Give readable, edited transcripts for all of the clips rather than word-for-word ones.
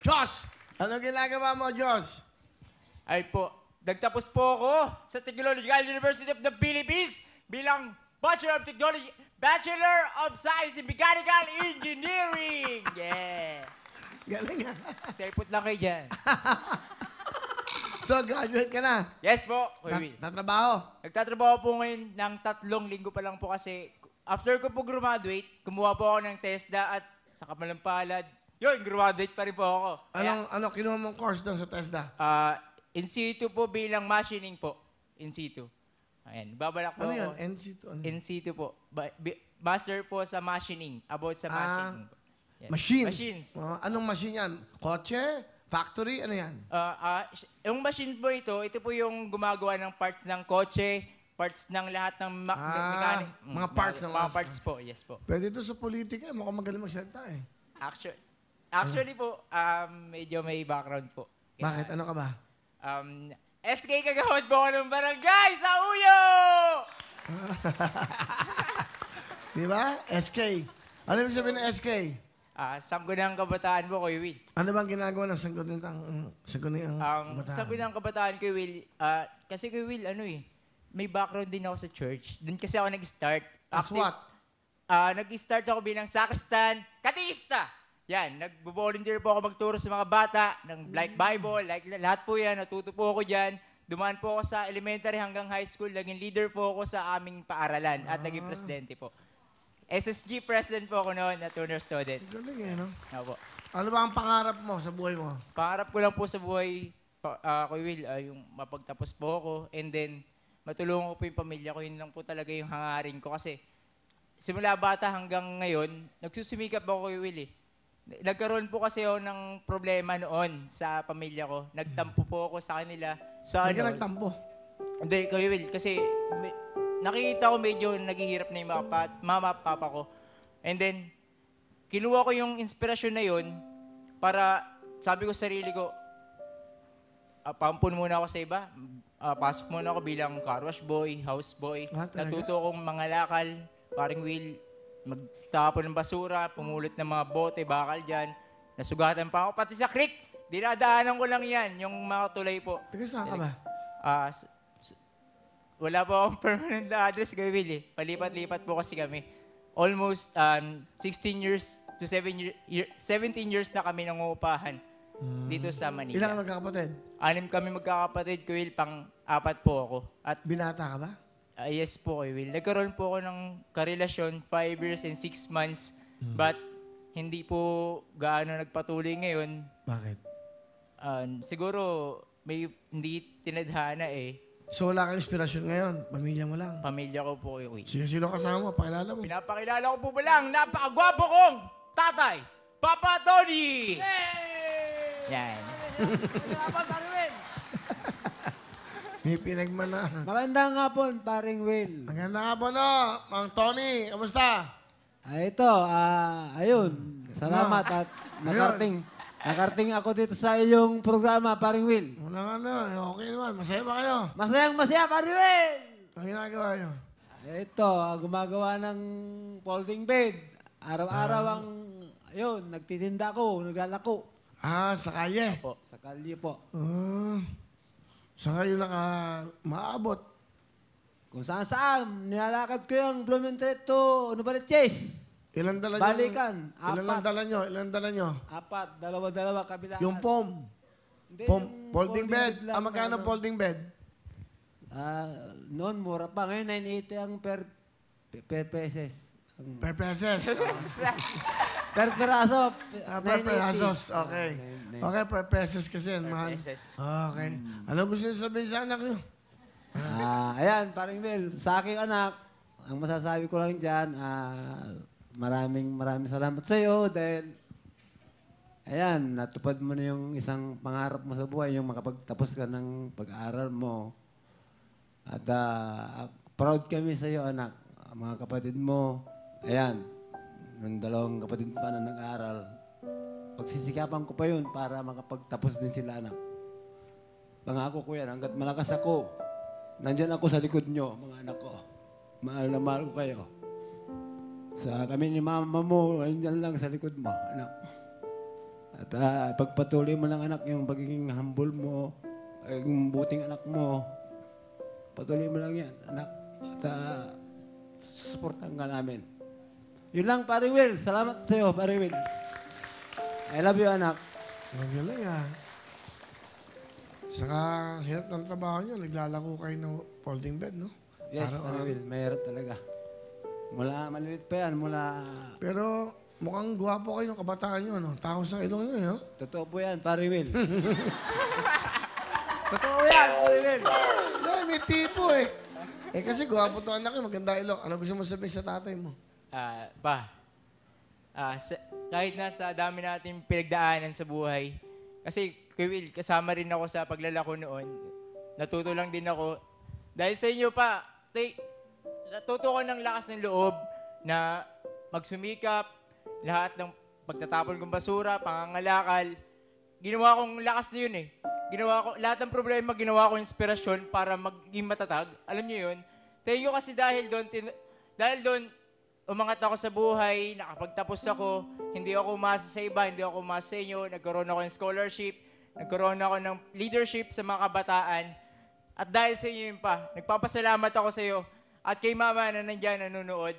Josh! Ano ginagawa mo, Josh? Ay po, nagtapos po ako sa Technological University of the Philippines bilang Bachelor of Technology, Bachelor of Science in Mechanical Engineering! Yeah! Galing nga. Stay put lang kayo dyan. So, graduate ka na. Yes po, Kuya Will. Tatrabaho. Nagtatrabaho po ngayon ng 3 linggo pa lang po kasi after ko po graduate, kumuha po ako ng TESDA at sa kapalampalad, yun, graduate pa rin po ako. Ano kinuha mong course doon sa TESDA? In situ po bilang machining po. In situ. Ayan, babalak po Ano ako. yan? NC2? Ano? In situ po. Master po sa machining. About sa machining po. Yan. Machines? Machines. Anong machine yan? Kotse? Factory? Ano yan? Yung machine po ito po yung gumagawa ng parts ng kotse, parts ng lahat ng mechanic. Mga parts ng mga parts po, yes po. Pwede ito sa politika. Mukhang magaling magsalita eh. Actually po, medyo may background po. Bakit? Ano ka ba? SK kagawad po ako ng barangay sa Uyo! Di ba? SK. Ano ibig sabihin ng SK? Sanggunang Kabataan po, Kuya Will. Ano bang ginagawa ng sangguniang kabataan? Sanggunang Kabataan, Kuya Will, kasi Kuya Will, may background din ako sa church. Doon kasi ako nag-start. As what? Nag-start ako bilang sacristan, kateista. Yan, nag-volunteer po ako magturo sa mga bata ng like Bible, like lahat po yan, natuto po ako dyan. Dumaan po ako sa elementary hanggang high school, naging leader po ako sa aming paaralan at naging presidente po. SSG president po ako noon na tuner student. Galing eh, no? Opo. Ano ba ang pangarap mo sa buhay mo? Pangarap ko lang po sa buhay, Kuya Will, yung mapagtapos po ako and then matulungan ko po yung pamilya ko. Yun lang po talaga yung hangarin ko kasi simula bata hanggang ngayon, nagsusumikap ako, Kuya Will eh. Nagkaroon po kasi ako ng problema noon sa pamilya ko. Nagtampo po ako sa kanila. Hindi ka nagtampo? Hindi, Kuya Will, kasi nakikita ko medyo naghihirap na yung mama at papa ko. And then, kinuha ko yung inspirasyon na yun para sabi ko sa sarili ko, pampun muna ako sa iba. Pasok muna ako bilang car wash boy, house boy. Natuto akong mangalakal, paring Will, magtapon ng basura, pumulot ng mga bote, bakal dyan. Nasugatan pa ako, pati sa creek. Dinadaanan ko lang yan, yung mga tulay po. Taga saan ka ba? Wala po akong permanent address, Kuya Will eh. Palipat-lipat po kasi kami. Almost 16 years to 17 years na kami nangungupahan dito sa Manila. Ilan ka magkakapatid? 6 kami magkakapatid, Kuya Will, pang-4 po ako. At binata ka ba? yes po, Kuya Will. Nagkaroon po ako ng karelasyon 5 years and 6 months. But hindi po gaano nagpatuloy ngayon. Bakit? Siguro may hindi tinadhana eh. So wala kang inspirasyon ngayon? Pamilya mo lang? Pamilya ko po, Kuya Will. Sino kasama mo? Pakilala mo. Pinapakilala ko po ba lang, napakagwapo kong tatay, Papa Tony! Yan. Salamat, paring Will. May pinagmana. Magandang hapon, paring Will. Magandang hapon, no? Mang Tony, kamusta? Ito, ayun. Salamat at nakarating ako dito sa iyong programa, paring Will. Walang okay naman. Masaya ba kayo? Masayang masaya, paring Will! Ang ginagawa nyo? Ito, gumagawa ng folding bed. Araw-araw ang, ayun, nagtitinda ko, naglalako. Sa kalye? Po. Sa kalye po. Saan kayo maabot? Kung saan-saan, nilalakad ko yung Blumentritt to, Chase. Ilan dala nyo? Balikan. Ilan dala nyo? 4, dalawa-dalawa kabilaan. Yung foam? Hindi, yung Folding bed? lang Magkano na folding bed? Noon, mura pa. Ngayon, 980 ang per pesos. Per pesos? Per peraso. Per pesos, okay. Okay, per pesos kasi yan, mahal. Pesos. Okay. Ano gusto niyo sabihin sa anak niyo? Ayan, paring Mel. Sa aking anak, ang masasabi ko lang dyan, maraming salamat sa iyo dahil ayan, natupad mo na yung isang pangarap mo sa buhay, yung makapagtapos ka ng pag-aaral mo. At proud kami sa iyo, anak. Mga kapatid mo, ayan, ng 2 kapatid pa na nag-aaral. Pagsisikapan ko pa yun para makapagtapos din sila, anak. Pangako ko yan, hanggat malakas ako, nandyan ako sa likod nyo, mga anak ko. Mahal na mahal ko kayo. Sa kami ni mama mo, nandyan lang sa likod mo, anak. At pagpatuloy mo lang anak yung pagiging humble mo, yung buting anak mo. Patuloy mo lang yan, anak. At susuportahan ka namin. Yun lang, Pare Will. Salamat sa iyo, Pare Will. I love you, anak. Magaling ah. Saka hirap ng trabaho nyo. Naglalako kayo ng folding bed, no? Yes, Pare Will. Mahirap talaga. Mula maliit pa yan, mula... Pero mukhang gwapo kayo ng kabataan nyo, no? Takot sa ilong nyo, no? Totoo po yan, Pare Will. Totoo yan, Pare Will. Hindi, may tipo eh. Eh kasi gwapo to anak nyo, maganda ilong. Ano gusto mo sabihin sa tatay mo? Kahit nasa dami natin pinagdaanan sa buhay, kasi Kuya Will, kasama rin ako sa paglalako noon. Natuto lang din ako. Dahil sa inyo pa, natuto ko ng lakas ng loob na magsumikap, lahat ng pagtatapon kong basura, pangangalakal. Ginawa kong lakas na yun eh. Lahat ng problema, ginawa ko inspirasyon para maging matatag. Alam niyo yun? Thank you kasi dahil doon, umangat ako sa buhay, nakapagtapos ako, hindi ako umasa sa iba, hindi ako umasa sa inyo, nagkaroon ako ng scholarship, nagkaroon ako ng leadership sa mga kabataan. At dahil sa inyo yun pa, nagpapasalamat ako sa iyo. At kay mama na nandyan nanonood,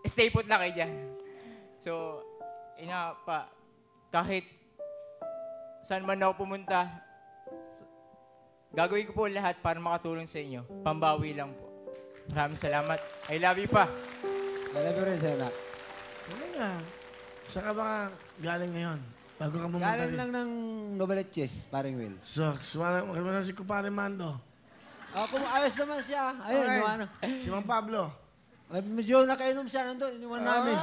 stay put lang kayo dyan. So, kahit saan man ako pumunta, gagawin ko po lahat para makatulong sa inyo. Pambawi lang po. Maraming salamat. I love you pa. I love you rin sa anak. Ano nga? Saan ka ba galing ngayon? Bago ka pumunta Galing rin. lang ng Noveleches, Pare Will. So, magkano si Kupare Mando? Kung ayos naman siya. Ayun, Okay. yung ano. Si Mang Pablo. Medyo nakainom siya nandun. Iniwan namin.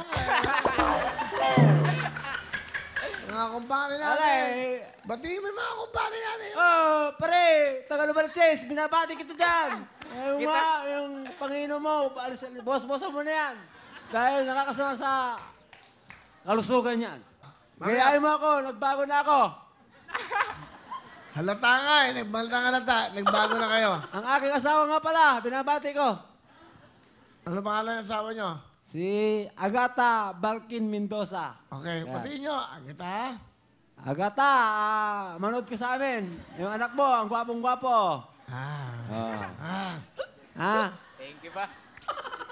Mga kumpare natin. Alay! Batiin mo yung mga kumpare natin. Oh, pare! Taga Noveleches, binabati kita dyan. Yung Panginoon mo, boss-bossan mo na yan. Dahil nakakasama sa kalusugan yan. Gayahin mo ako, nagbago na ako. Halata nga eh. Nagbago na kayo. Ang aking asawa nga pala, binabati ko. Ano pangalan ng asawa nyo? Si Agata Balkin Mendoza. Okay, Yan. patiin nyo. Agita. Agata, manood ka sa amin. Yung anak mo, ang gwapong-gwapo. Thank you pa.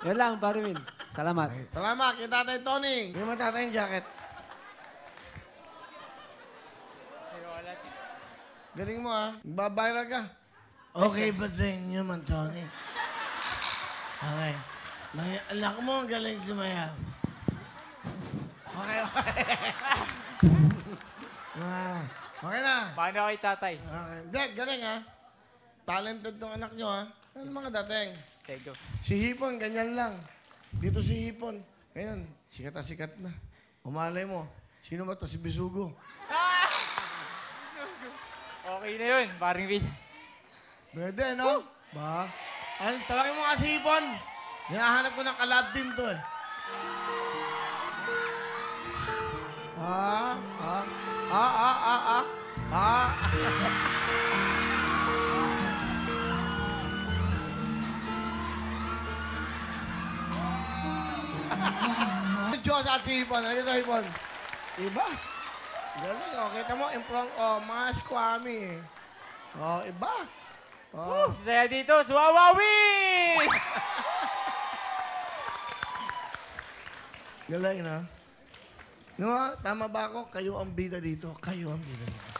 Yan lang, Pare Will. Salamat. Salamat kay Tatay Tony. Hindi mo tatay yung jacket. Galing mo ha. Magbabiral ka. Okay ba sa inyo man, Tony? Okay. Anak mo, ang galing sumayaw. Okay. Okay na. Paano kay tatay? Okay. Dek, galing ha. Talented tong anak nyo ha. Ano mga dating? Thank you. Si Hipon, ganyan lang. Dito si Hipon. Ngayon, sikat na sikat na. Umalay mo. Sino ba to? Si Bisugo. Okay na yun, paring Will. Pwede, no? Ba? Ano, tawagin mo nga si Hipon. Hinahanap ko ng kalab team to eh. Diyos at si Hipon. Ano ito, Hipon? Iba. Galing, oh. Kita mo, improng, oh, mga squammy eh. Oh, iba. Oh. Saya dito, Suwawawi! Galing na. No, tama ba ako? Kayo ang bida dito. Kayo ang bida dito.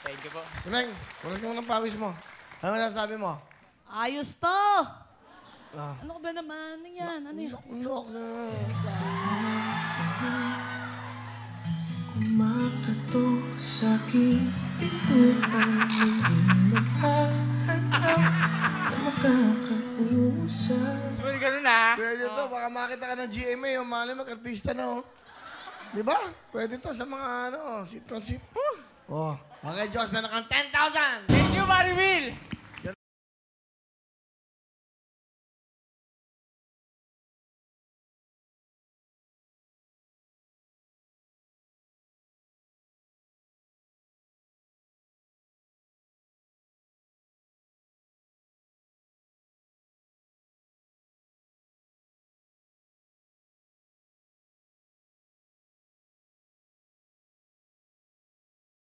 Thank you po. Galing, walang mo ng pawis mo. Ano masasabi mo? Ayos to! Ah. Ano ka ba naman? Ano yan? Ano yan? Look na. Kumakato sa'kin, ito ang iyong naghahanap na makakausap. Smooth ka nun ha? Pwede to, baka makita ka ng GMA, yung mali mag-artista na, oh. Di ba? Pwede to sa mga, ano, sitcom. Oh. Okay, Diyos, meron kang 10,000! Thank you, Paring Will!